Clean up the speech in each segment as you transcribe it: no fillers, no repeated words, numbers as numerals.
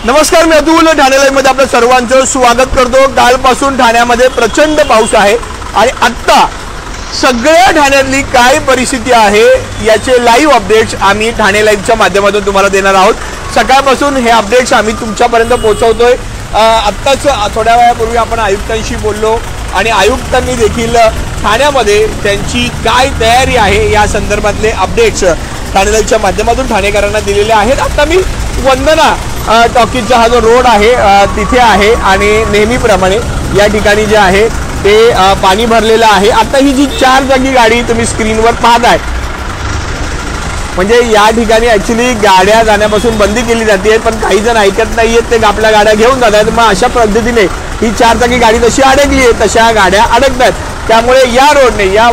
नमस्कार, मी अतुल ठाणे लाईव्ह मध्ये आपलं सर्वांचं स्वागत करतो। कालपासून ठाण्यामध्ये प्रचंड पाऊस आहे आणि आता सगळ्या ठाण्यातली काय परिस्थिती आहे याचे लाईव्ह अपडेट्स आम्ही ठाणे लाईव्हच्या माध्यमातून तुम्हाला देणार आहोत। सकाळपासून हे अपडेट्स आम्ही तुमच्यापर्यंत पोहोचवतोय। आत्ताच थोड्या वेळापूर्वी आपण आयुक्तांशी बोललो आणि आयुक्तांनी देखील ठाण्यामध्ये त्यांची काय तयारी आहे या संदर्भातले अपडेट्स ठाणे लाईव्हच्या माध्यमातून ठाणेकरांना दिलेले आहेत। आता मी वंदना टॉकीजचा हा जो रोड आहे तिथे आहे आणि नेहमीप्रमाणे या ठिकाणी जे आहे ते पाणी भरलेलं आहे। आता ही जी 4 चाकी गाडी तुम्ही स्क्रीनवर पाहताय, म्हणजे या ठिकाणी ॲक्च्युली गाड्या जाण्यापासून बंदी केली जाते, पण काही जण ऐकत नाहीयेत, ते आपल्या गाड्या घेऊन जातात। मग अशा पद्धतीने ही 4 चाकी गाडी जशी अडकली आहे तशा गाड्या अडकतात। त्यामुळे या रोडने या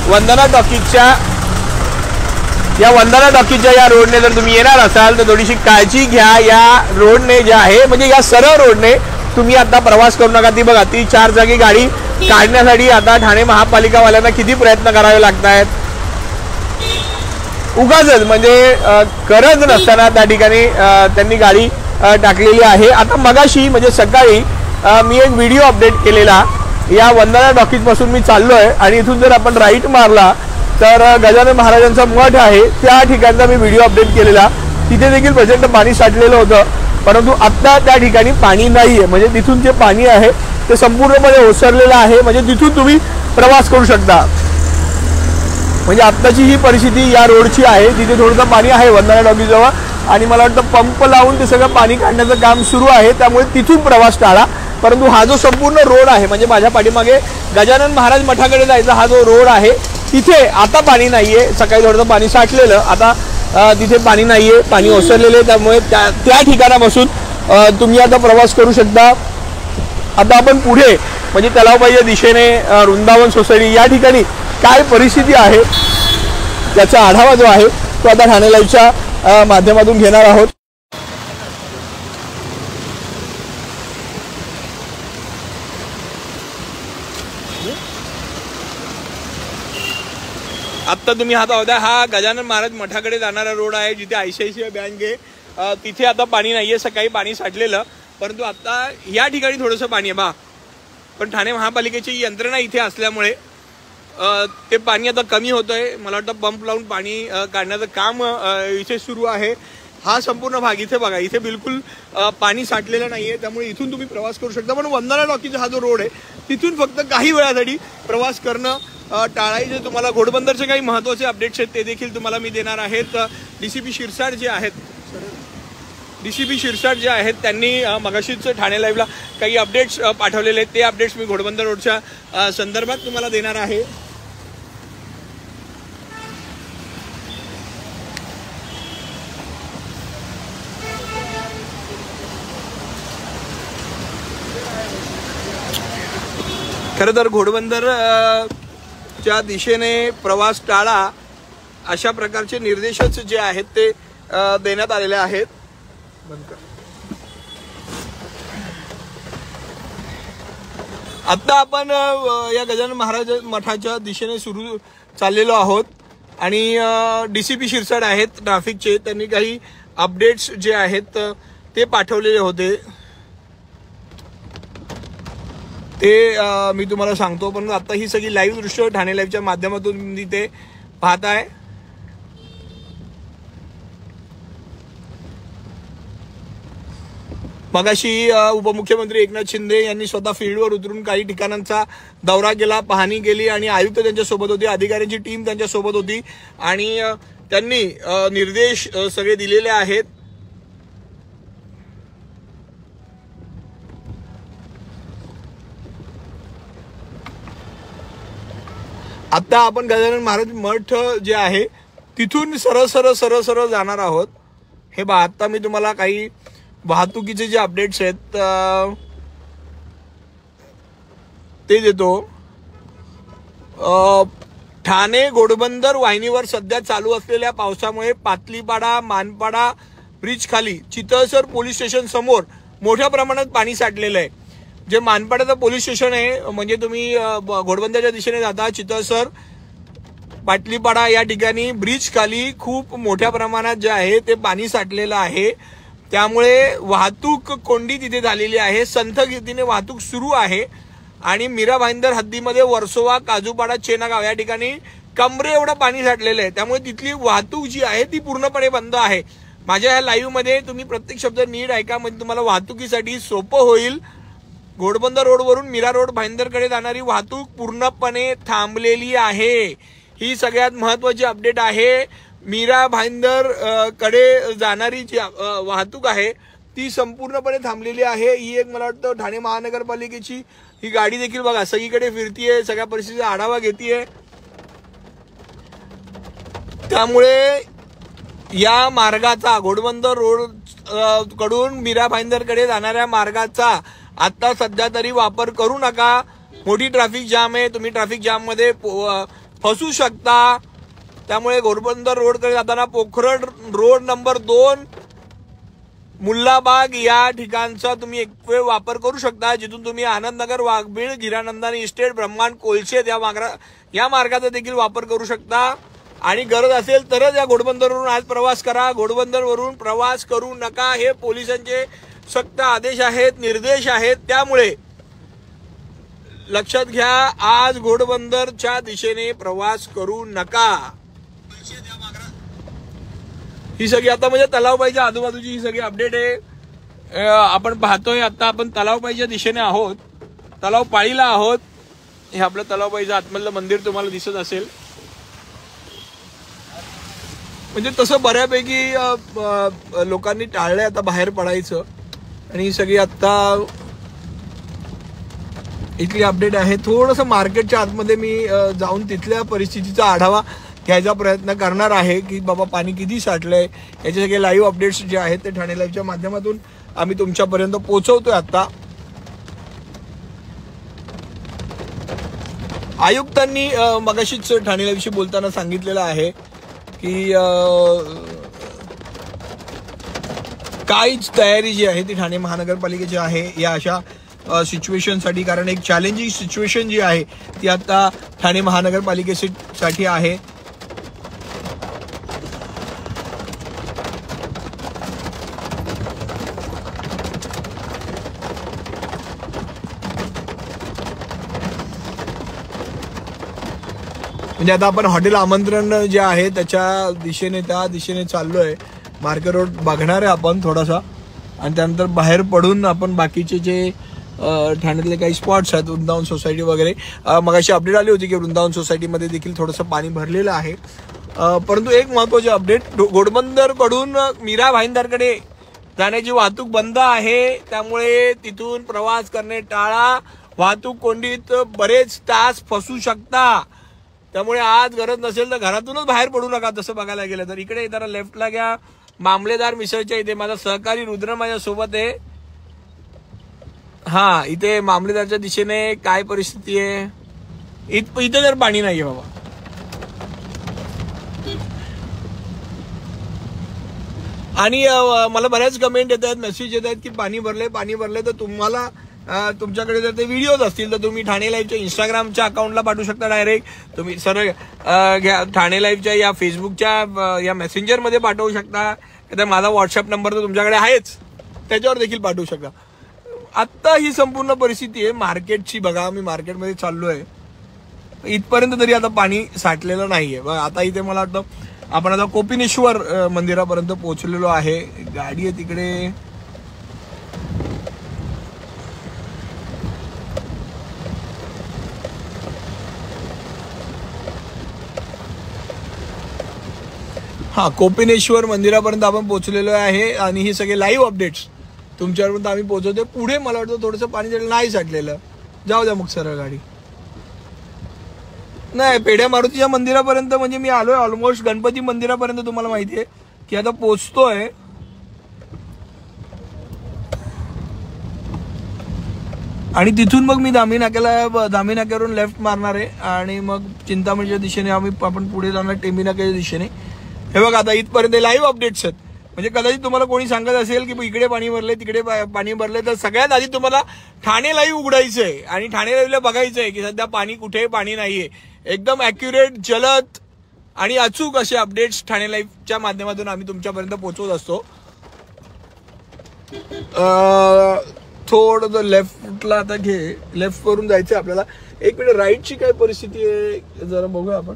वंदना टॉकीजच्या या रोडने जर तुम्ही येणार असाल तर थोडीशी काळजी घ्या। या रोडने जे आहे म्हणजे या सरळ रोडने तुम्ही आता प्रवास करू नका। ती बघा, ती 4 चाकी गाडी काढण्यासाठी आता ठाणे महापालिकावाल्यांना किती प्रयत्न करावे लागत आहेत। उगाच म्हणजे गरज नसताना त्या ठिकाणी त्यांनी गाडी टाकलेली आहे। आता मगाशी म्हणजे सकाळी मी एक व्हिडिओ अपडेट केलेला, या वंदना टॉकीज पासून मी चाललोय आणि इथून जर आपण राईट मारला तर गजानन महाराजांचा मठ आहे, त्या ठिकाणचा मी व्हिडिओ अपडेट केलेला। तिथे देखील प्रचंड पाणी साठलेलं होतं, परंतु आता त्या ठिकाणी पाणी नाहीये। म्हणजे तिथून जे पाणी आहे ते संपूर्णपणे ओसरलेलं आहे, म्हणजे तिथून तुम्ही प्रवास करू शकता। म्हणजे आत्ताची ही परिस्थिती या रोडची आहे। तिथे थोडंसं पाणी आहे वंदना टॉकीजजवळ आणि मला वाटतं पंप लावून ते सगळं पाणी काढण्याचं काम सुरू आहे, त्यामुळे तिथून प्रवास टाळा। परंतु हा जो संपूर्ण रोड आहे म्हणजे माझ्या पाठीमागे गजानन महाराज मठाकडे जायचा हा जो रोड आहे तिथे आता पाणी नाहीये। सकाळी थोडंसं पाणी साठलेलं, आता तिथे पाणी नाहीये, पाणी ओसरलेले, त्यामुळे त्या ठिकाणापासून तुम्ही आता प्रवास करू शकता। आता आपण पुढे म्हणजे तलावबाईच्या दिशेने वृंदावन सोसायटी या ठिकाणी काय परिस्थिती आहे त्याचा आढावा जो आहे तो आता ठाणे लाईव्हच्या माध्यमातून घेणार आहोत। आता तुम्ही हा गजानन महाराज मठाकडे जाणारा रोड आहे, जिथे ICICI बँक आहे। तिथे आता पाणी नाहीये, सकाळी पाणी साठलेलं, परंतु आता या ठिकाणी थोडंसं पाणी आहे बा। पण ठाणे महापालिकेची यंत्रणा इथे असल्यामुळे ते पाणी आता कमी होतंय। मला वाटतं पंप लावून पाणी काढण्याचं काम इथे सुरू आहे। हा संपूर्ण भाग इथे बघा, इथे बिलकुल पाणी साठलेलं नाहीये, त्यामुळे इथून तुम्ही प्रवास करू शकता। पण वंदना टॉकीजचा हा जो रोड आहे तिथून फक्त काही वेळासाठी प्रवास करणं टाळायचे। तुम्हाला घोडबंदरचे काही महत्त्वाचे अपडेट्स आहेत ते देखील तुम्हाला मी देणार आहेत। DCP शिरसाट जे आहेत त्यांनी मगाशीच ठाणे लाईव्हला काही अपडेट्स पाठवलेले आहेत, ते अपडेट्स मी घोडबंदर रोडच्या संदर्भात तुम्हाला देणार आहे। खरं तर घोडबंदर च्या दिशेने प्रवास टाळा अशा प्रकारचे निर्देशच जे आहेत ते देण्यात आलेले आहेत। आता आपण या गजानन महाराज मठाच्या दिशेने सुरू चाललेलो आहोत आणि DCP शिरसाट आहेत ट्रॅफिकचे, त्यांनी काही अपडेट्स जे आहेत ते पाठवलेले होते, ते मी तुम्हाला सांगतो। पण आता ही सगळी लाईव्ह दृश्य ठाणे लाईव्हच्या माध्यमातून ते पाहताय। मगाशी उपमुख्यमंत्री एकनाथ शिंदे यांनी स्वतः फील्डवर उतरून काही ठिकाणांचा दौरा केला, पाहणी केली आणि आयुक्त त्यांच्यासोबत होते, अधिकाऱ्यांची टीम त्यांच्यासोबत होती आणि त्यांनी निर्देश सगळे दिलेले आहेत। आता आपण गजानन महाराज मठ जे आहे तिथून सरळ जाणार आहोत। हे बा, आता मी तुम्हाला काही वाहतुकीचे जे अपडेट्स आहेत ते देतो। ठाणे घोडबंदर वाहिनीवर सध्या चालू असलेल्या पावसामुळे पातलीपाडा मानपाडा ब्रिज खाली चितळसर पोलीस स्टेशन समोर मोठ्या प्रमाणात पाणी साठलेलं आहे। जे मानपाड्याचं पोलीस स्टेशन आहे, म्हणजे तुम्ही घोडबंदरच्या दिशेने जाता चितळसर पाटलीपाडा या ठिकाणी ब्रिज खाली खूप मोठ्या प्रमाणात जे आहे ते पाणी साठलेलं आहे। त्यामुळे वाहतूक कोंडी तिथे झालेली आहे. संथ गतीने वाहतूक सुरू आहे आणि मीरा भाईंदर हद्दीमध्ये वर्सोवा, काजूपाडा, चेनागाव या ठिकाणी कमरे एवढं पाणी साठलेलं आहे. त्यामुळे तिथली वाहतूक जी आहे ती पूर्णपणे बंद आहे. माझ्या ह्या लाईव्ह मध्ये तुम्ही प्रत्येक शब्द नीट ऐका, म्हणजे तुम्हाला वाहतुकीसाठी सोपं होईल. घोडबंदर रोडवरून मीरा रोड भाईंदरकडे जाणारी वाहतूक पूर्णपणे थांबलेली आहे. ही सगळ्यात महत्वाची अपडेट आहे. मीरा भाईंदर कडे जाणारी जी वाहतूक आहे ती संपूर्णपणे थांबलेली आहे. ही एक मला वाटतं ठाणे महानगरपालिकेची ही गाडी देखील बघा सगळीकडे फिरतीये, सगळ्या परिस्थितीचा आढावा घेतीये. त्यामुळे या मार्गाचा घोडबंदर रोड कडून मीरा भाईंदरकडे जाणाऱ्या मार्गाचा आता सध्या तरी वापर करू नका. मोठी ट्रॅफिक जाम आहे, तुम्ही ट्रॅफिक जाम मध्ये फसू शकता. त्यामुळे घोडबंदर रोडकडे जाताना पोखरण रोड नंबर 2 मुल्लाबाग या ठिकाणचा तुम्ही एक वेळ वापर करू शकता, जिथून तुम्ही आनंदनगर, वाघबीळ, गिरानंदानी इस्टेट, ब्रह्मांड, कोलशेत या मार्गाचा देखील वापर करू शकता. आणि गरज असेल तरच या घोडबंदरवरून आज प्रवास करा. घोडबंदरवरून प्रवास करू नका हे पोलिसांचे सक्त आदेश आहेत, निर्देश आहेत. त्यामुळे लक्षात घ्या, आज घोडबंदरच्या दिशेने प्रवास करू नका. ही सगळी आता म्हणजे तलावबाईच्या आजूबाजूची ही सगळी अपडेट आहे. आपण पाहतोय आता आपण तलावबाईच्या दिशेने आहोत, तलाव पाळीला आहोत. हे आपलं तलावबाईचं आतमधलं मंदिर तुम्हाला दिसत असेल. म्हणजे तसं बऱ्यापैकी लोकांनी टाळलंय आता बाहेर पडायचं. आणि ही सगळी आता इथली अपडेट आहे. थोडंसं मार्केटच्या आतमध्ये मी जाऊन तिथल्या परिस्थितीचा आढावा घ्यायचा प्रयत्न करणार आहे की बाबा पाणी किती साठलंय. याचे सगळे लाईव्ह अपडेट्स जे आहेत ते ठाणे लाईव्हच्या माध्यमातून आम्ही तुमच्यापर्यंत पोहोचवतोय. आता आयुक्तांनी मगाशीच ठाणे लाईव्हशी बोलताना सांगितलेलं आहे की काहीच तयारी जी आहे ती ठाणे महानगरपालिकेची आहे या अशा सिच्युएशनसाठी. कारण एक चॅलेंजिंग सिच्युएशन जी आहे ती आता ठाणे महानगरपालिकेसाठी आहे. म्हणजे आता आपण हॉटेल आमंत्रण जे आहे त्या दिशेने चाललोय. मार्केट रोड बघणार आहे आपण थोडासा आणि त्यानंतर बाहेर पडून आपण बाकीचे जे ठाण्यातले काही स्पॉट्स आहेत, वृंदावन सोसायटी वगैरे. मगाशी अपडेट आली होती की वृंदावन सोसायटीमध्ये देखील थोडंसं पाणी भरलेलं आहे. परंतु एक महत्वाची अपडेट, घोडबंदर कडून मीरा भाईंदरकडे जाण्याची वाहतूक बंद आहे. त्यामुळे तिथून प्रवास करणे टाळा. वाहतूक कोंडीत बरेच तास फसू शकता. त्यामुळे आज गरज नसेल तर घरातूनच बाहेर पडू नका. तसं बघायला गेलं तर इकडे जरा लेफ्टला घ्या, मामलेदार मिसळच्या इथे माझा सहकारी रुद्र माझ्या सोबत आहे. हा, इथे मामलेदारच्या दिशेने काय परिस्थिती आहे. इथे जर पाणी नाहीये बाबा. आणि मला बऱ्याच कमेंट येत आहेत, मेसेज येत आहेत की पाणी भरले तर तुम्हाला तुमच्याकडे जर ते व्हिडिओज असतील तर तुम्ही ठाणे लाईव्हच्या इंस्टाग्रामच्या अकाउंटला पाठवू शकता. डायरेक्ट तुम्ही सरळ ठाणे लाईव्हच्या या फेसबुकच्या या मेसेंजरमध्ये पाठवू शकता. तर माझा व्हॉट्सअप नंबर तर तुमच्याकडे आहेच, त्याच्यावर देखील पाठवू शकता. आत्ता ही संपूर्ण परिस्थिती आहे मार्केटची. बघा, मी मार्केटमध्ये चाललोय, इथपर्यंत तरी आता पाणी साठलेलं नाहीये. आता इथे मला वाटतं आपण आता कोपिनेश्वर मंदिरापर्यंत पोहोचलेलो आहे. गाडी आहे तिकडे. हा, कोपिनेश्वर मंदिरापर्यंत आपण पोहोचलेलो आहे आणि ही सगळे लाईव्ह अपडेट्स तुमच्यापर्यंत आम्ही पोहोचवतोय. पुढे मला वाटतं थोडंसं पाणी नाही साठलेलं. जाऊ द्या मग सरळ गाडी. नाही, पेढ्या मारुतीच्या मंदिरापर्यंत म्हणजे मी आलोय ऑलमोस्ट. गणपती मंदिरापर्यंत तुम्हाला माहिती आहे की आता पोहोचतोय. आणि तिथून मग मी दामी नाक्यावरून लेफ्ट मारणार आहे आणि मग चिंतामणीच्या दिशेने आपण पुढे जाणार टेंबी नाक्याच्या दिशेने. हे बघा, आता इथपर्यंत लाईव्ह अपडेट्स आहेत. म्हणजे कदाचित तुम्हाला कोणी सांगत असेल की इकडे पाणी भरले तिकडे पाणी भरले, तर सगळ्यात आधी तुम्हाला ठाणे लाईव्ह उघडायचंय आणि ठाणे लाईव्हला बघायचंय की सध्या पाणी कुठे पाणी नाहीये. एकदम ॲक्युरेट, जलद आणि अचूक असे अपडेट्स ठाणे लाईव्हच्या माध्यमातून आम्ही तुमच्यापर्यंत पोहोचवत असतो. थोडं लेफ्टला आता घे, लेफ्ट वरून जायचं आपल्याला. एक मिनिट, राईटची काय परिस्थिती आहे जरा बघूया आपण.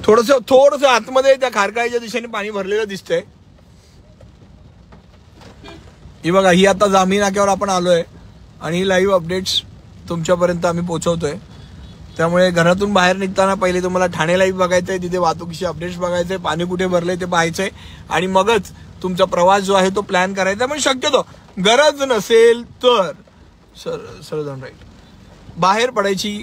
थोडस आतमध्ये त्या खारकाळीच्या दिशेने पाणी भरलेलं दिसतंय. ही बघा, ही आता जांभी नाक्यावर आपण आलोय आणि ही लाईव्ह अपडेट्स तुमच्यापर्यंत आम्ही पोहोचवतोय. त्यामुळे घरातून बाहेर निघताना पहिले तुम्हाला ठाणे लाईव्ह बघायचंय, तिथे वाहतुकीचे अपडेट्स बघायचंय, पाणी कुठे भरलंय ते पाहायचंय आणि मगच तुमचा प्रवास जो आहे तो प्लॅन करायचा. पण शक्यतो गरज नसेल तर सरळ जाऊन राईट, बाहेर पडायची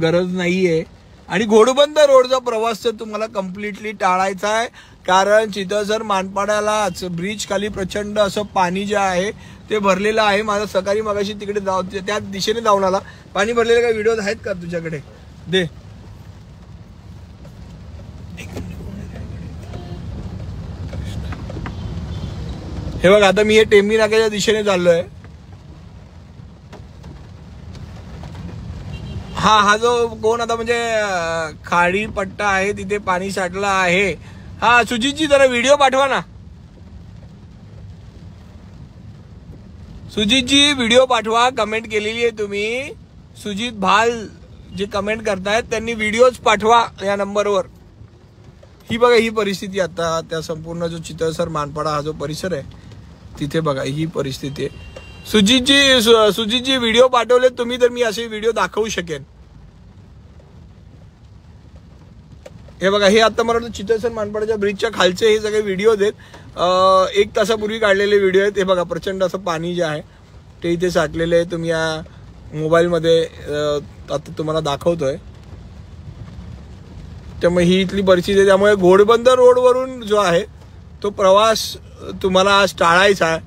गरज नाहीये. आणि घोडबंदर रोडचा प्रवास तर तुम्हाला कम्प्लिटली टाळायचा आहे, कारण चितळसर मानपाड्यालाच ब्रिज खाली प्रचंड असं पाणी जे आहे ते भरलेलं आहे. माझा सकाळी मगाशी तिकडे त्या दिशेने जाऊन आला. पाणी भरलेले काही व्हिडिओ आहेत का तुझ्याकडे? दे. हे बघ, आता मी हे टेंबी नाक्याच्या दिशेने चाललोय. हा जो कोण आता म्हणजे खाडी पट्टा आहे तिथे पाणी साठलं आहे. हा सुजितजी, जरा व्हिडिओ पाठवा ना. सुजितजी व्हिडिओ पाठवा, कमेंट केलेली आहे तुम्ही. सुजित भाल जे कमेंट करतायत त्यांनी व्हिडिओज पाठवा या नंबरवर. ही बघा, ही परिस्थिती आता त्या संपूर्ण जो चितळसर मानपाडा हा जो परिसर आहे तिथे बघा ही परिस्थिती आहे. सुजितजी व्हिडिओ पाठवले तुम्ही तर मी असे व्हिडिओ दाखवू शकेन. हे बघा, हे आता मला वाटतं चितळसर मानपाड्याच्या ब्रिजच्या खालचे हे सगळे व्हिडिओ आहेत. 1 तासापूर्वी काढलेले व्हिडिओ आहेत. हे बघा, प्रचंड असं पाणी जे आहे ते इथे साठलेले आहे. तुम्ही या मोबाईलमध्ये आता तुम्हाला दाखवतोय. त्यामुळे ही इथली परिस्थिती आहे. त्यामुळे घोडबंदर रोडवरून जो आहे तो प्रवास तुम्हाला आज टाळायचा आहे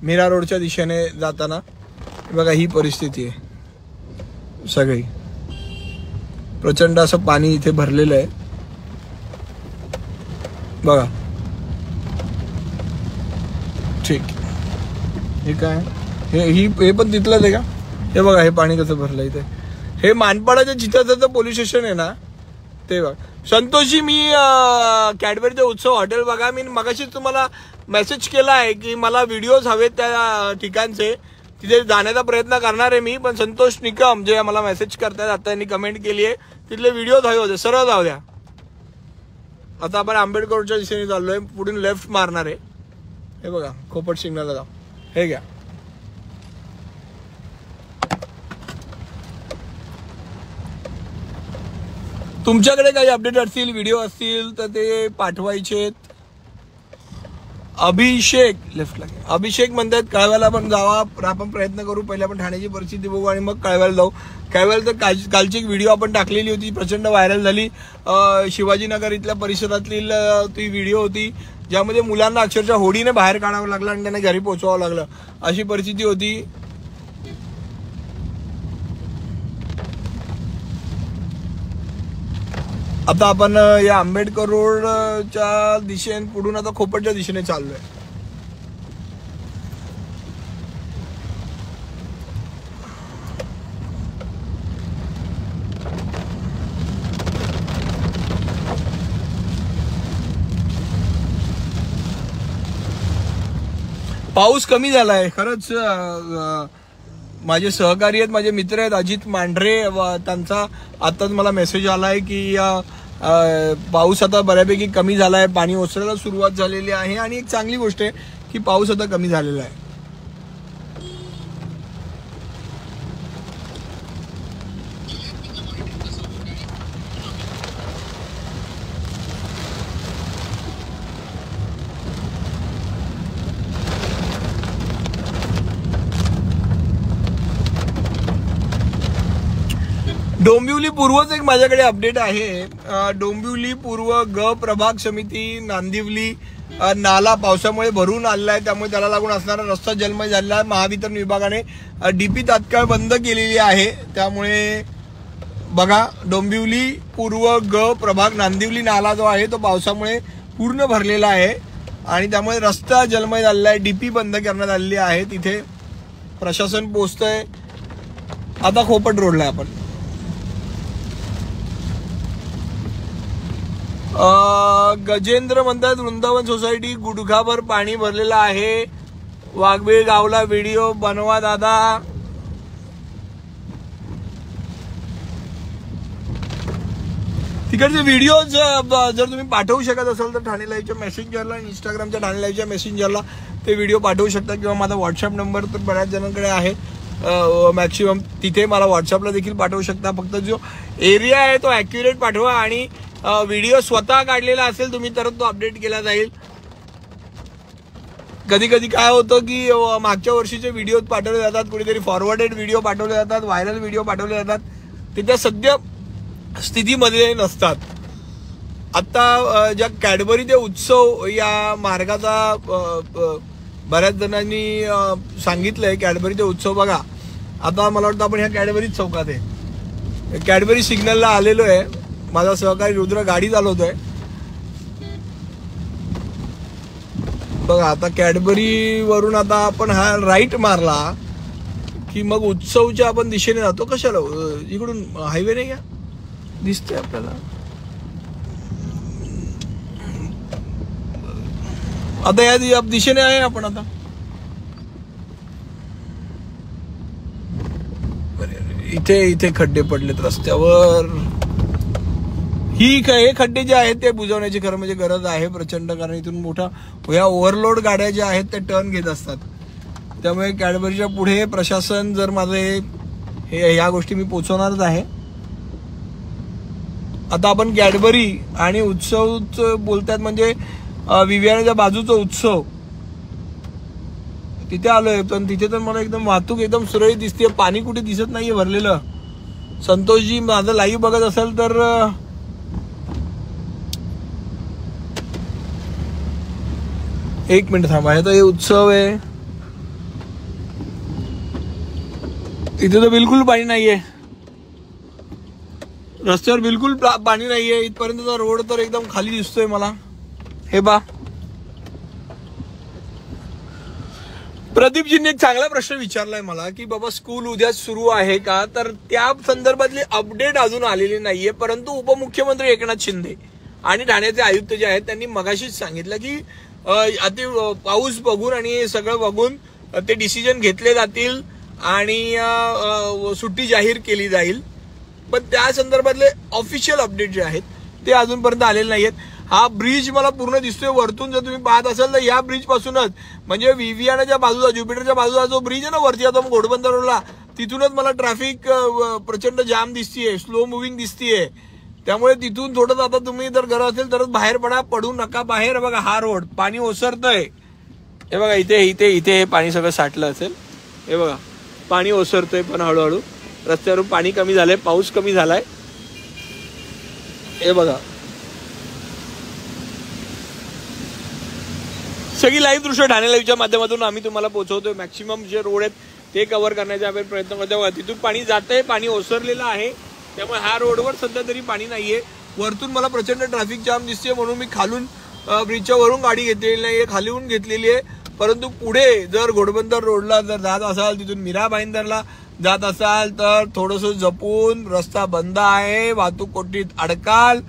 मीरा रोडच्या दिशेने जाताना. बघा, ही परिस्थिती आहे सगळी. प्रचंड असं पाणी इथे भरलेलं आहे बघा. ठीक, हे काय, हे पण तिथलंच आहे का? हे बघा, हे पाणी कसं भरलं इथे. हे मानपाडाच्या चितळसरचं पोलीस स्टेशन आहे ना ते बघा. संतोषी, मी कॅडबरीचे उत्सव हॉटेल बघा, मी मगाशीच तुम्हाला मेसेज केला आहे की मला व्हिडिओज हवेत त्या ठिकाणचे, तिथे जाण्याचा प्रयत्न करणार आहे मी. पण संतोष निकम जे मला मेसेज करतायत आता, यांनी कमेंट केली आहे तिथले व्हिडिओज हवे होते. सरळ जाऊ द्या. आता आपण आंबेडकरच्या दिशेने चाललोय, पुढून लेफ्ट मारणार आहे. हे बघा, खोपट सिग्नलला जाऊ. हे घ्या. तुमच्याकडे काही अपडेट असतील, व्हिडिओ असतील तर ते पाठवायचे. अभिषेक लेफ्टला, अभिषेक म्हणतात कळव्याला पण जावा. आपण प्रयत्न करू. पहिले आपण ठाण्याची परिस्थिती बघू आणि मग कळव्याला जाऊ. कळव्याला तर कालची एक व्हिडिओ आपण टाकलेली होती, प्रचंड व्हायरल झाली. शिवाजीनगर इथल्या परिसरातली ती व्हिडिओ होती ज्यामध्ये मुलांना अक्षरशः होडीने बाहेर काढावं लागलं आणि त्यांना घरी पोहोचवावं लागलं, अशी परिस्थिती होती. आता आपण या आंबेडकर रोडच्या दिशेने पुढून आता खोपटच्या दिशेने चाललोय. पाऊस कमी झालाय खरंच. माझे सहकारी आहेत, माझे मित्र आहेत अजित मांढरे, त्यांचा आताच मला मेसेज आलाय की पाऊस आता बऱ्यापैकी कमी झालाय, पाणी ओसरायला सुरुवात झालेली आहे. आणि एक चांगली गोष्ट आहे की पाऊस आता कमी झालेला आहे. डोंबिवली पूर्वच एक माझ्याकडे अपडेट आहे. डोंबिवली पूर्व ग प्रभाग समिती नांदिवली नाला पावसामुळे भरून आलेला आहे, त्यामुळे त्याला लागून असणारा रस्ता जलमय झालेला आहे. महावितरण विभागाने डीपी तात्काळ बंद केलेली आहे. त्यामुळे बघा, डोंबिवली पूर्व ग प्रभाग नांदिवली नाला जो आहे तो पावसामुळे पूर्ण भरलेला आहे आणि त्यामुळे रस्ता जलमय झालेला आहे. डीपी बंद करण्यात आलेली आहे. तिथे प्रशासन पोहोचतंय. आता खोपट रोडला आपण गजेंद्र म्हणतात वृंदावन सोसायटी गुडघाभर पाणी भरलेलं आहे. वाघबीळ गावला व्हिडिओ बनवा दादा. तिकडचे व्हिडिओज जर तुम्ही पाठवू शकत असाल तर ठाणे लाईव्हच्या मेसेंजरला, इंस्टाग्रामच्या ठाणे लाईव्हच्या मेसेंजरला ते व्हिडिओ पाठवू शकता. किंवा माझा व्हॉट्सअप नंबर तर बऱ्याच जणांकडे आहे मॅक्सिमम, तिथे मला व्हॉट्सअपला देखील पाठवू शकता. फक्त जो एरिया आहे तो ॲक्युरेट पाठवा आणि व्हिडिओ स्वतः काढलेला असेल तुम्ही तर तो अपडेट केला जाईल. कधी कधी काय होतं की मागच्या वर्षीचे व्हिडिओ पाठवले जातात, कुठेतरी फॉरवर्डेड व्हिडिओ पाठवले जातात, व्हायरल व्हिडिओ पाठवले जातात, ते त्या सद्य स्थितीमध्ये नसतात. आता ज्या कॅडबरी ते उत्सव या मार्गाचा बऱ्याच जणांनी सांगितलंय. कॅडबरी ते उत्सव बघा, आता मला वाटतं आपण ह्या कॅडबरीच चौकात आहे, कॅडबरी सिग्नलला आलेलो आहे. माझा सहकारी रुद्र गाडी चालवतोय बघा. आता कॅडबरी वरून आता आपण हा राईट मारला की मग उत्सवच्या आपण दिशेने जातो. कशाला इकडून हायवे नाही का दिसतोय आपल्याला. आता या दिशेने आहे आपण. आता इथे इथे खड्डे पडलेत रस्त्यावर. हे खड्डे जे आहेत ते बुजवण्याची खरं म्हणजे गरज आहे प्रचंड. कारण इथून मोठा या ओव्हरलोड गाड्या ज्या आहेत त्या टर्न घेत असतात. त्यामुळे कॅडबरीच्या पुढे प्रशासन जर माझे ह्या गोष्टी मी पोचवणारच आहे. आता आपण कॅडबरी आणि उत्सवच बोलतात म्हणजे विवियानाच्या बाजूचा उत्सव तिथे आलोय. पण तिथे तर मला एकदम वाहतूक एकदम सुरळीत दिसते. पाणी कुठे दिसत नाहीये भरलेलं. संतोषजी माझं लाईव्ह बघत असेल तर एक मिनिट थांबा. हे तर हे उत्सव आहे, इथे तर बिलकुल पाणी नाहीये. रस्त्यावर बिलकुल पाणी नाहीये. इथपर्यंतचा रोड तर एकदम खाली दिसतोय मला. हे बा प्रदीपजींनी एक चांगला प्रश्न विचारलाय मला की बाबा स्कूल उद्या सुरू आहे का, तर त्या संदर्भातली अपडेट अजून आलेली नाहीये. परंतु उपमुख्यमंत्री एकनाथ शिंदे आणि ठाण्याचे आयुक्त जे आहेत त्यांनी मगाशीच सांगितलं की अति पाऊस बघून आणि सगळं बघून ते डिसिजन घेतले जातील आणि सुट्टी जाहीर केली जाईल. पण त्या संदर्भातले ऑफिशियल अपडेट जे आहेत ते अजूनपर्यंत आलेले नाहीयेत. हा ब्रिज मला पूर्ण दिसतोय वरतून. जर तुम्ही पाहत असाल तर या ब्रिज पासूनच म्हणजे विवियानाच्या बाजूला ज्युपिटरच्या बाजूला जो ब्रिज आहे ना वरती आता घोडबंदर रोडला, तिथूनच मला ट्रॅफिक प्रचंड जाम दिसतीये, स्लो मुव्हिंग दिसतीये. त्यामुळे तिथून थोडं आता तुम्ही जर गरज असेल तरच बाहेर पडा, पडू नका बाहेर. बघा हा रोड पाणी ओसरतंय. हे बघा इथे इथे इथे हे पाणी सगळं साठलं असेल. हे बघा पाणी ओसरतंय पण हळूहळू रस्त्यावरून पाणी कमी झालंय, पाऊस कमी झालाय. हे बघा सगळी लाईव्ह दृश्य ठाणे लाईव्हच्या माध्यमातून आम्ही तुम्हाला पोहोचवतोय. मॅक्सिमम जे रोड आहेत ते कव्हर करण्याचा आपण प्रयत्न करतोय. तिथून पाणी जातंय, पाणी ओसरलेलं आहे. त्यामुळे हा रोडवर सध्या तरी पाणी नाहीये. वरतून मला प्रचंड ट्रॅफिक जाम दिसते म्हणून मी खालून ब्रिजच्या वरून गाडी घेतलेली नाहीये, खालीहून घेतलेली आहे. परंतु पुढे जर घोडबंदर रोडला जर जात असाल, तिथून मीरा भाईंदरला जात असाल तर थोडंसं जपून. रस्ता बंद आहे, वाहतूक कोंडीत अडकाल.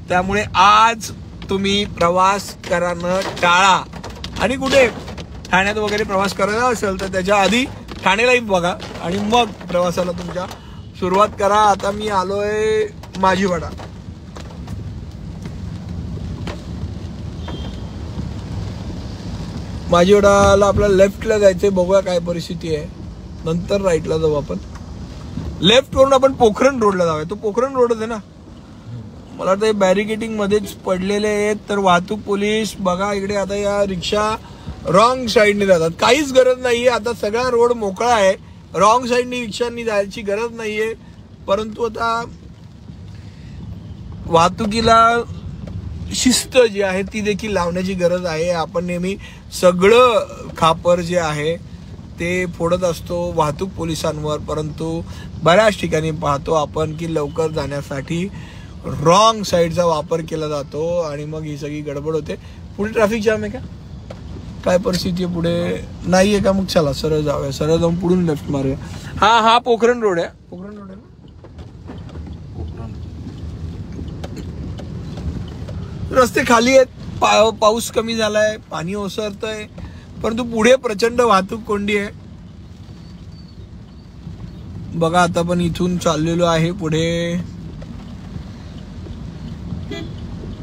त्यामुळे आज तुम्ही प्रवास करणं टाळा. आणि कुठे ठाण्यात वगैरे प्रवास करायचा असेल तर त्याच्या आधी ठाणे लाईव्ह बघा आणि मग प्रवासाला तुमच्या सुरुवात करा. आता मी आलोय माझीवाडा. माझीवाडाला आपल्याला लेफ्टला जायचंय. बघूया काय परिस्थिती आहे. नंतर राईटला जाऊ आपण. लेफ्ट वरून आपण पोखरण रोडला जाऊया. तो पोखरण रोडच आहे ना. मला वाटतं बॅरिकेटिंग मध्येच पडलेले आहेत. तर वाहतूक पोलीस बघा इकडे. आता या रिक्षा रॉंग साईडने जातात. काहीच गरज नाहीये. आता सगळा रोड मोकळा आहे. रॉंग साईडनी रिक्षांनी जायची गरज नाहीये. परंतु आता वाहतुकीला शिस्त जी आहे ती देखील लावण्याची गरज आहे. आपण नेहमी सगळं खापर जे आहे ते फोडत असतो वाहतूक पोलिसांवर. परंतु बऱ्याच ठिकाणी पाहतो आपण की लवकर जाण्यासाठी रॉंग साईडचा वापर केला जातो आणि मग ही सगळी गडबड होते. पुढे ट्रॅफिक जाम आहे का, काय परिस्थिती आहे पुढे नाहीये का? मग चला सरळ जाऊया. सरळ जाऊन पुढून लेफ्ट मारूया. हा पोखरण रोड आहे. पोखरण रोड आहे ना. रस्ते खाली आहेत, पाऊस कमी झालाय, पाणी ओसरतंय, परंतु पुढे प्रचंड वाहतूक कोंडी आहे. बघा आता पण इथून चाललेलो आहे पुढे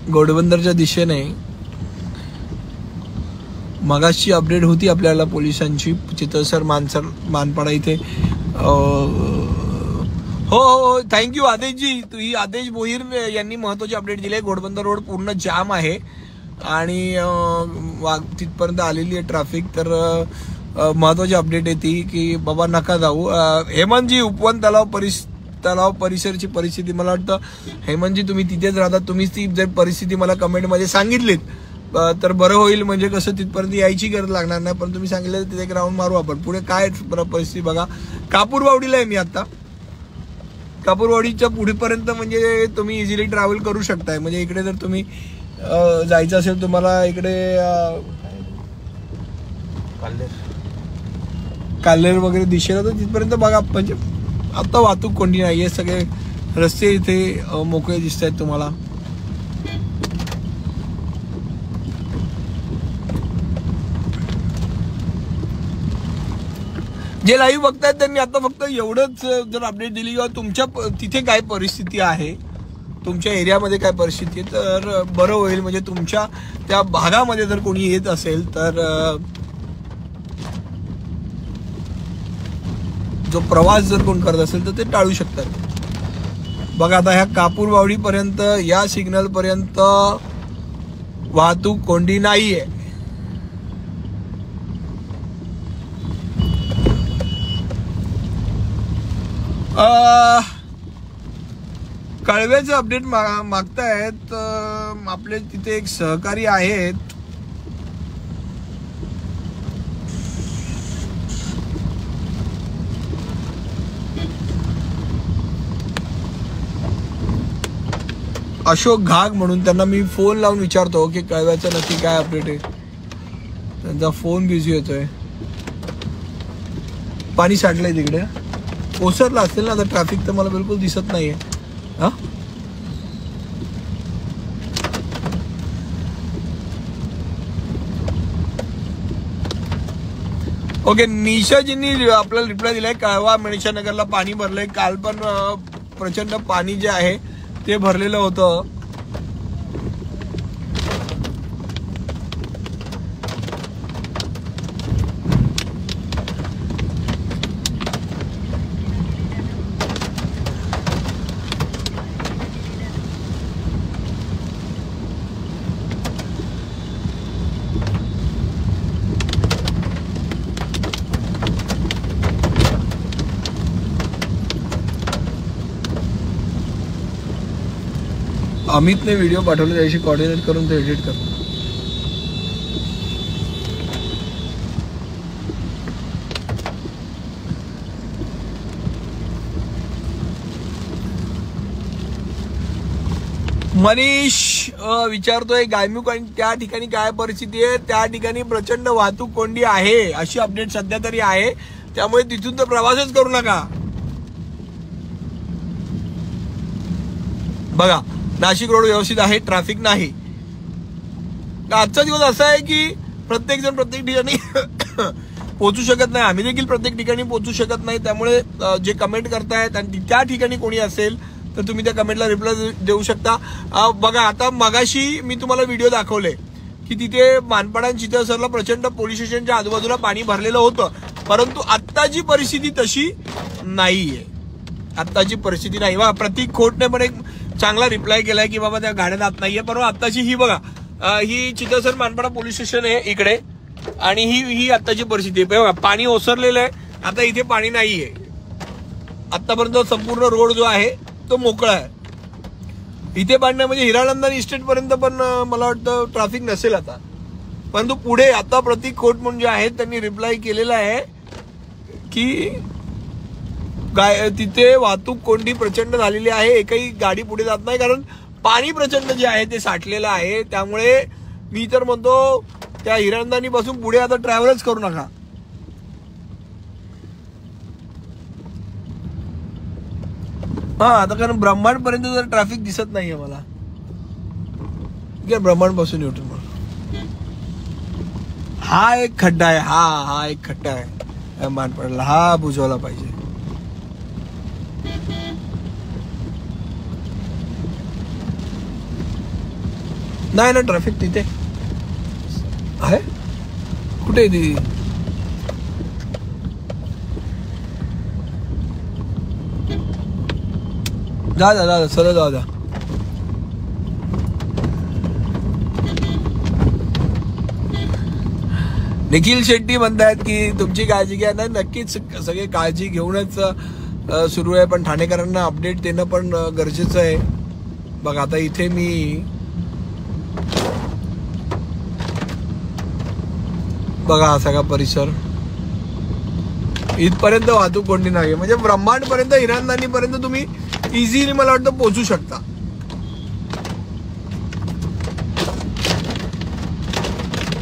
घोडबंदरच्या दिशेने. मगाशी अपडेट होती आपल्याला पोलिसांची चितळसर मानपाडा इथे. हो थँक्यू आदेशजी. ही आदेश भोईर यांनी महत्वाची अपडेट दिली आहे. घोडबंदर रोड पूर्ण जाम आहे आणि तिथपर्यंत आलेली आहे ट्रॅफिक. तर महत्वाची अपडेट येते की बाबा नका जाऊ. हेमंतजी उपवन तलाव परिसरची परिस्थिती, मला वाटतं हेमंतजी तुम्ही तिथेच राहता, तुम्हीच ती जर परिस्थिती मला कमेंटमध्ये सांगितलीत तर बरं होईल. म्हणजे कसं तिथपर्यंत यायची गरज लागणार नाही. पण तुम्ही सांगितलं तिथे एक राऊंड मारू आपण. पुढे काय परिस्थिती बघा. कापूरवाडीला आहे मी आता. कापूरवाडीच्या पुढेपर्यंत म्हणजे तुम्ही इझिली ट्रॅव्हल करू शकताय. म्हणजे इकडे जर तुम्ही जायचं असेल तुम्हाला इकडे काल्हेर वगैरे दिशेला तर तिथपर्यंत बघा. म्हणजे आता वाहतूक कोंडी नाहीये, सगळे रस्ते इथे मोकळे दिसत आहेत तुम्हाला. जे लाईव्ह बघतायत त्यांनी आता फक्त एवढंच जर अपडेट दिली किंवा तुमच्या तिथे काय परिस्थिती आहे, तुमच्या एरियामध्ये काय परिस्थिती आहे तर बरं होईल. म्हणजे तुमच्या त्या भागामध्ये जर कोणी येत असेल तर जो प्रवास जर कोण करत असेल तर ते टाळू शकतात. बघा आता ह्या कापूरवाडी पर्यंत या सिग्नल पर्यंत वाहतूक कोंडी नाहीये. कळव्याचं अपडेट मागतायत आपले तिथे एक सहकारी आहेत. अशोक घाग म्हणून, त्यांना मी फोन लावून विचारतो की कळव्याचं नक्की काय अपडेट आहे. त्यांचा फोन बिझी होतोय. पाणी साठलंय तिकडे, ओसरला असेल ना आता. ट्रॅफिक तर मला बिलकुल दिसत नाहीये. हा ओके. निशाजींनी आपल्याला रिप्लाय दिलाय. कळवा मनीषा नगरला पाणी भरलंय. काल पण प्रचंड पाणी जे आहे ते भरलेलं होतं. अमितने व्हिडिओ पाठवले, त्याशी कोऑर्डिनेट करून ते एडिट करतो. मनीष विचारतोय गायमुख आणि त्या ठिकाणी काय परिस्थिती आहे. त्या ठिकाणी प्रचंड वाहतूक कोंडी आहे अशी अपडेट सध्या तरी आहे. त्यामुळे तिथून तर प्रवासच करू नका. बघा नाशिक रोड व्यवस्थित आहे, ट्रॅफिक नाही. आजचा दिवस असा आहे की प्रत्येक जण प्रत्येक ठिकाणी पोहोचू शकत नाही. आम्ही देखील प्रत्येक ठिकाणी पोहोचू शकत नाही. त्यामुळे जे कमेंट करतायत आणि त्या ठिकाणी कोणी असेल तर तुम्ही त्या कमेंटला रिप्लाय देऊ शकता. बघा आता मगाशी मी तुम्हाला व्हिडिओ दाखवले की तिथे मानपाडा आणि चितळसरला प्रचंड पोलीस स्टेशनच्या आजूबाजूला पाणी भरलेलं होतं. परंतु आत्ताची परिस्थिती तशी नाहीये. आत्ताची परिस्थिती नाही. बघा प्रतीक खोटने पण एक चांगला रिप्लाय केलाय की बाबा त्या गाड्या जात नाहीये. परंतु आत्ताची ही बघा, ही चितळसर मानपाडा पोलीस स्टेशन आहे इकडे आणि ही आत्ताची परिस्थिती आहे. बघा पाणी ओसरलेलं आहे. आता इथे पाणी नाहीये. आतापर्यंत संपूर्ण रोड जो आहे तो मोकळा आहे. इथे बांधण्या म्हणजे हिरानंदानी इस्टेट पर्यंत पण मला वाटतं ट्रॅफिक नसेल आता. परंतु पुढे आता प्रतीक खोट म्हणून जे आहेत त्यांनी रिप्लाय केलेला आहे की तिथे वाहतूक कोंडी प्रचंड झालेली आहे. एकही गाडी पुढे जात नाही कारण पाणी प्रचंड जे आहे ते साठलेलं आहे. त्यामुळे मी तर म्हणतो त्या हिरानंदानी पासून पुढे आता ट्रॅव्हलच करू नका. हा आता कारण ब्रह्मांड पर्यंत जर ट्रॅफिक दिसत नाहीये मला. ब्रह्मांड पासून युटर्न मार. हा एक खड्डा आहे. हा एक खड्डा आहे मानपडला. हा बुजवला पाहिजे. नाही ना ट्रॅफिक तिथे आहे. कुठे आहे ती? जा सरळ जाऊ द्या. निखिल शेट्टी म्हणतायत की तुमची काळजी घ्या. नाही, नक्कीच सगळे काळजी घेऊनच सुरू आहे, पण ठाणेकरांना अपडेट देणं पण गरजेचं आहे. बघा आता इथे मी बघा हा सगळा परिसर इथपर्यंत वाहतूक कोणती नाही. म्हणजे ब्रह्मांड पर्यंत हिरानंदानी पर्यंत तुम्ही इझिली मला वाटतं पोहोचू शकता.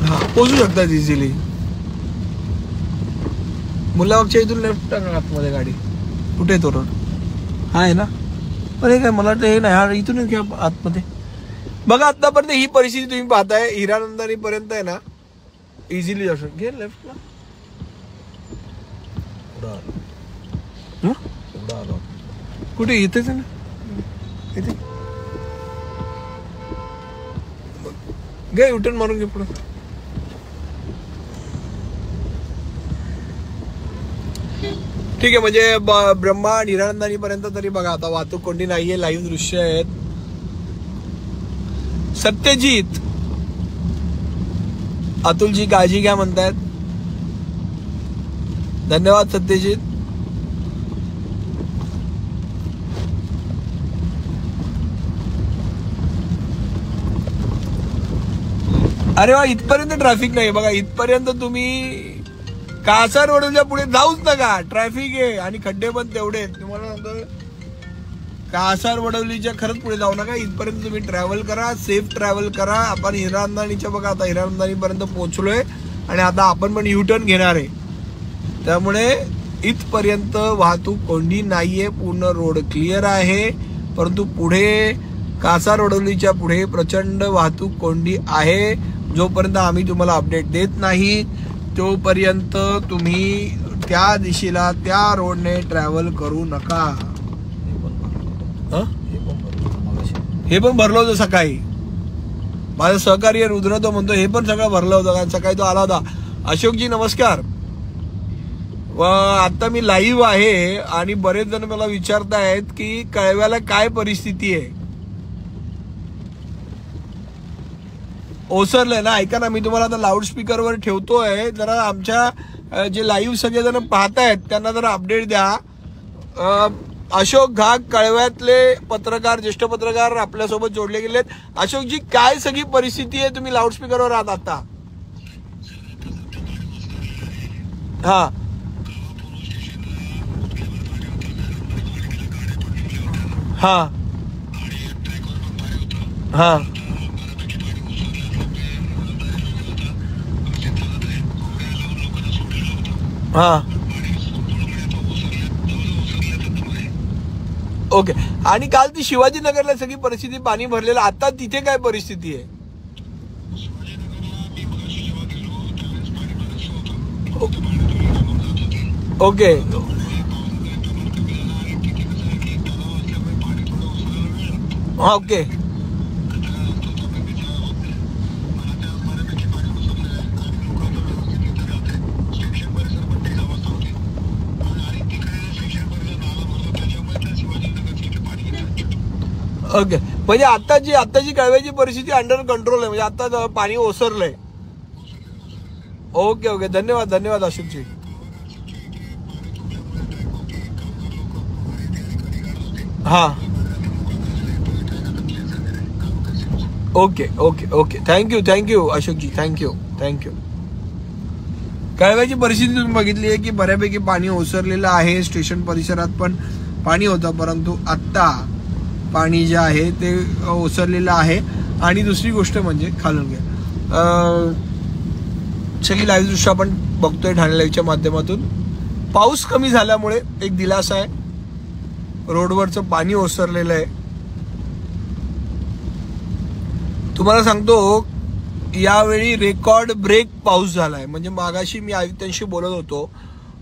हा पोहोचू शकतात इझिली. मुलाबागच्या इथून लेफ्ट आतमध्ये गाडी. कुठे तो रोड? हा आहे ना. अरे काय मला वाटतं हे नाही. हा इथून किंवा आतमध्ये. बघा आतापर्यंत ही परिस्थिती तुम्ही पाहताय. हिरानंदानी पर्यंत आहे ना इझिली जाऊ शकतो. घे लेफ्टला. कुठे? इथेच आहे ना. इथे घे युटर्न मारून घे पुढे. ठीक आहे. म्हणजे ब्रह्मांड हिरानंदानी पर्यंत तरी बघा आता वाहतूक कोणती नाहीये. लाईव्ह दृश्य आहेत. सत्यजित अतुलजी काळजी घ्या म्हणतायत. धन्यवाद सत्यजित. अरे वा, इथपर्यंत ट्रॅफिक नाही. बघा इथपर्यंत तुम्ही कासार वडोलीच्या पुढे जाऊच नका. ट्रॅफिक आहे आणि खड्डे पण तेवढे. तुम्हाला सांगतो कासार वडोलीच्या खरंच पुढे जाऊ नका. इथपर्यंत तुम्ही ट्रॅव्हल करा. सेफ ट्रॅव्हल करा. आपण हिरानंदानीच्या बघा आता हिरानंदानी पर्यंत पोहोचलोय आणि आता आपण पण युटर्न घेणार आहे. त्यामुळे इथपर्यंत वाहतूक कोंडी नाहीये. पूर्ण रोड क्लिअर आहे. परंतु पुढे कासार वडोलीच्या पुढे प्रचंड वाहतूक कोंडी आहे. जोपर्यंत आम्ही तुम्हाला अपडेट देत नाही तोपर्यंत तुम्ही त्या दिशेला त्या रोडने ट्रॅव्हल करू नका. हे पण भरलं होतं सकाळी. माझं सहकार्य रुद्र तो म्हणतो हे पण सगळं भरलं होतं कारण सकाळी तो आला होता. अशोकजी नमस्कार. व आता मी लाईव्ह आहे आणि बरेच जण मला विचारतायत की कळव्याला काय परिस्थिती आहे. ओसरलंय ना. ऐका ना, मी तुम्हाला आता लाऊडस्पीकरवर ठेवतोय. जरा आमच्या जे लाईव्ह सगळेजण पाहतायत त्यांना जरा अपडेट द्या. अशोक घाग कळव्यातले पत्रकार, ज्येष्ठ पत्रकार आपल्यासोबत जोडले गेलेत. अशोकजी काय सगळी परिस्थिती आहे? तुम्ही लाऊडस्पीकरवर आहात आता. हा हा हा हा ओके. आणि काल ती शिवाजीनगरला सगळी परिस्थिती पाणी भरलेलं. आता तिथे काय परिस्थिती आहे? ओके हा ओके ओके. म्हणजे आताची कळव्याची परिस्थिती अंडर कंट्रोल आहे. म्हणजे आता पाणी ओसरलंय. Okay okay. धन्यवाद अशोकजी. हा okay okay okay. Thank you Ashokji. Thank you. कळव्याची परिस्थिती तुम्ही बघितली आहे की बऱ्यापैकी पाणी ओसरलेलं आहे. स्टेशन परिसरात पण पाणी होतं परंतु आत्ता पाणी जे आहे ते ओसरलेलं आहे. आणि दुसरी गोष्ट म्हणजे खालून घ्या सगळी लाईव्ह दृश्य आपण बघतोय ठाणे लाईव्हच्या माध्यमातून. पाऊस कमी झाल्यामुळे एक दिलासा आहे. रोडवरचं पाणी ओसरलेलं आहे. तुम्हाला सांगतो यावेळी रेकॉर्ड ब्रेक पाऊस झालाय. म्हणजे मागाशी मी आयुक्तांशी बोलत होतो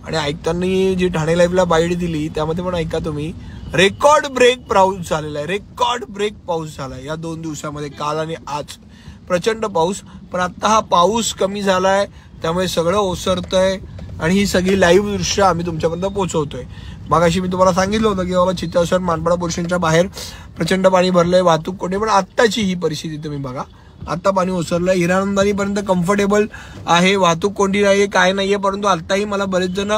आणि आयुक्तांनी जी ठाणे लाईव्हला बाईट दिली त्यामध्ये पण ऐका तुम्ही, रेकॉर्ड ब्रेक पाऊस झालेला आहे. रेकॉर्ड ब्रेक पाऊस झालाय या 2 दिवसामध्ये, काल आणि आज प्रचंड पाऊस. पण आता हा पाऊस कमी झालाय त्यामुळे सगळं ओसरतंय आणि ही सगळी लाईव्ह दृश्य आम्ही तुमच्यापर्यंत पोहोचवतोय. मागाशी मी तुम्हाला सांगितलं होतं की बाबा चित्तळसर मानपाडा पोर्शनच्या बाहेर प्रचंड पाणी भरलंय, वाहतूक कोंडी. पण आत्ताची ही परिस्थिती तुम्ही बघा, आता पाणी ओसरलंय. हिरानंदानीपर्यंत कम्फर्टेबल आहे, वाहतूक कोंडी नाहीये, काय नाहीये. परंतु आताही मला बरेच जण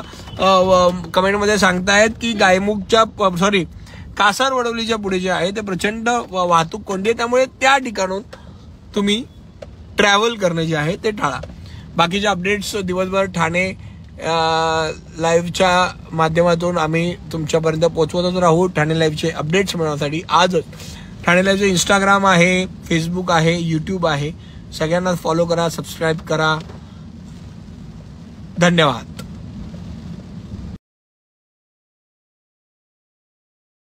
कमेंटमध्ये सांगतायत की गायमुखच्या कासार वडवलीच्या पुढे जे आहे ते प्रचंड वाहतूक कोंडी आहे, त्यामुळे त्या ठिकाणून तुम्ही ट्रॅव्हल करणं जे आहे ते टाळा. बाकीचे अपडेट्स दिवसभर ठाणे लाईव्हच्या माध्यमातून आम्ही तुमच्यापर्यंत पोहोचवतच राहू. ठाणे लाईव्हचे अपडेट्स मिळवण्यासाठी आजच ठाणे लाईव्हचे इंस्टाग्राम आहे, फेसबुक आहे, यूट्यूब आहे. सगळ्यांना फॉलो करा, सबस्क्राईब करा. धन्यवाद.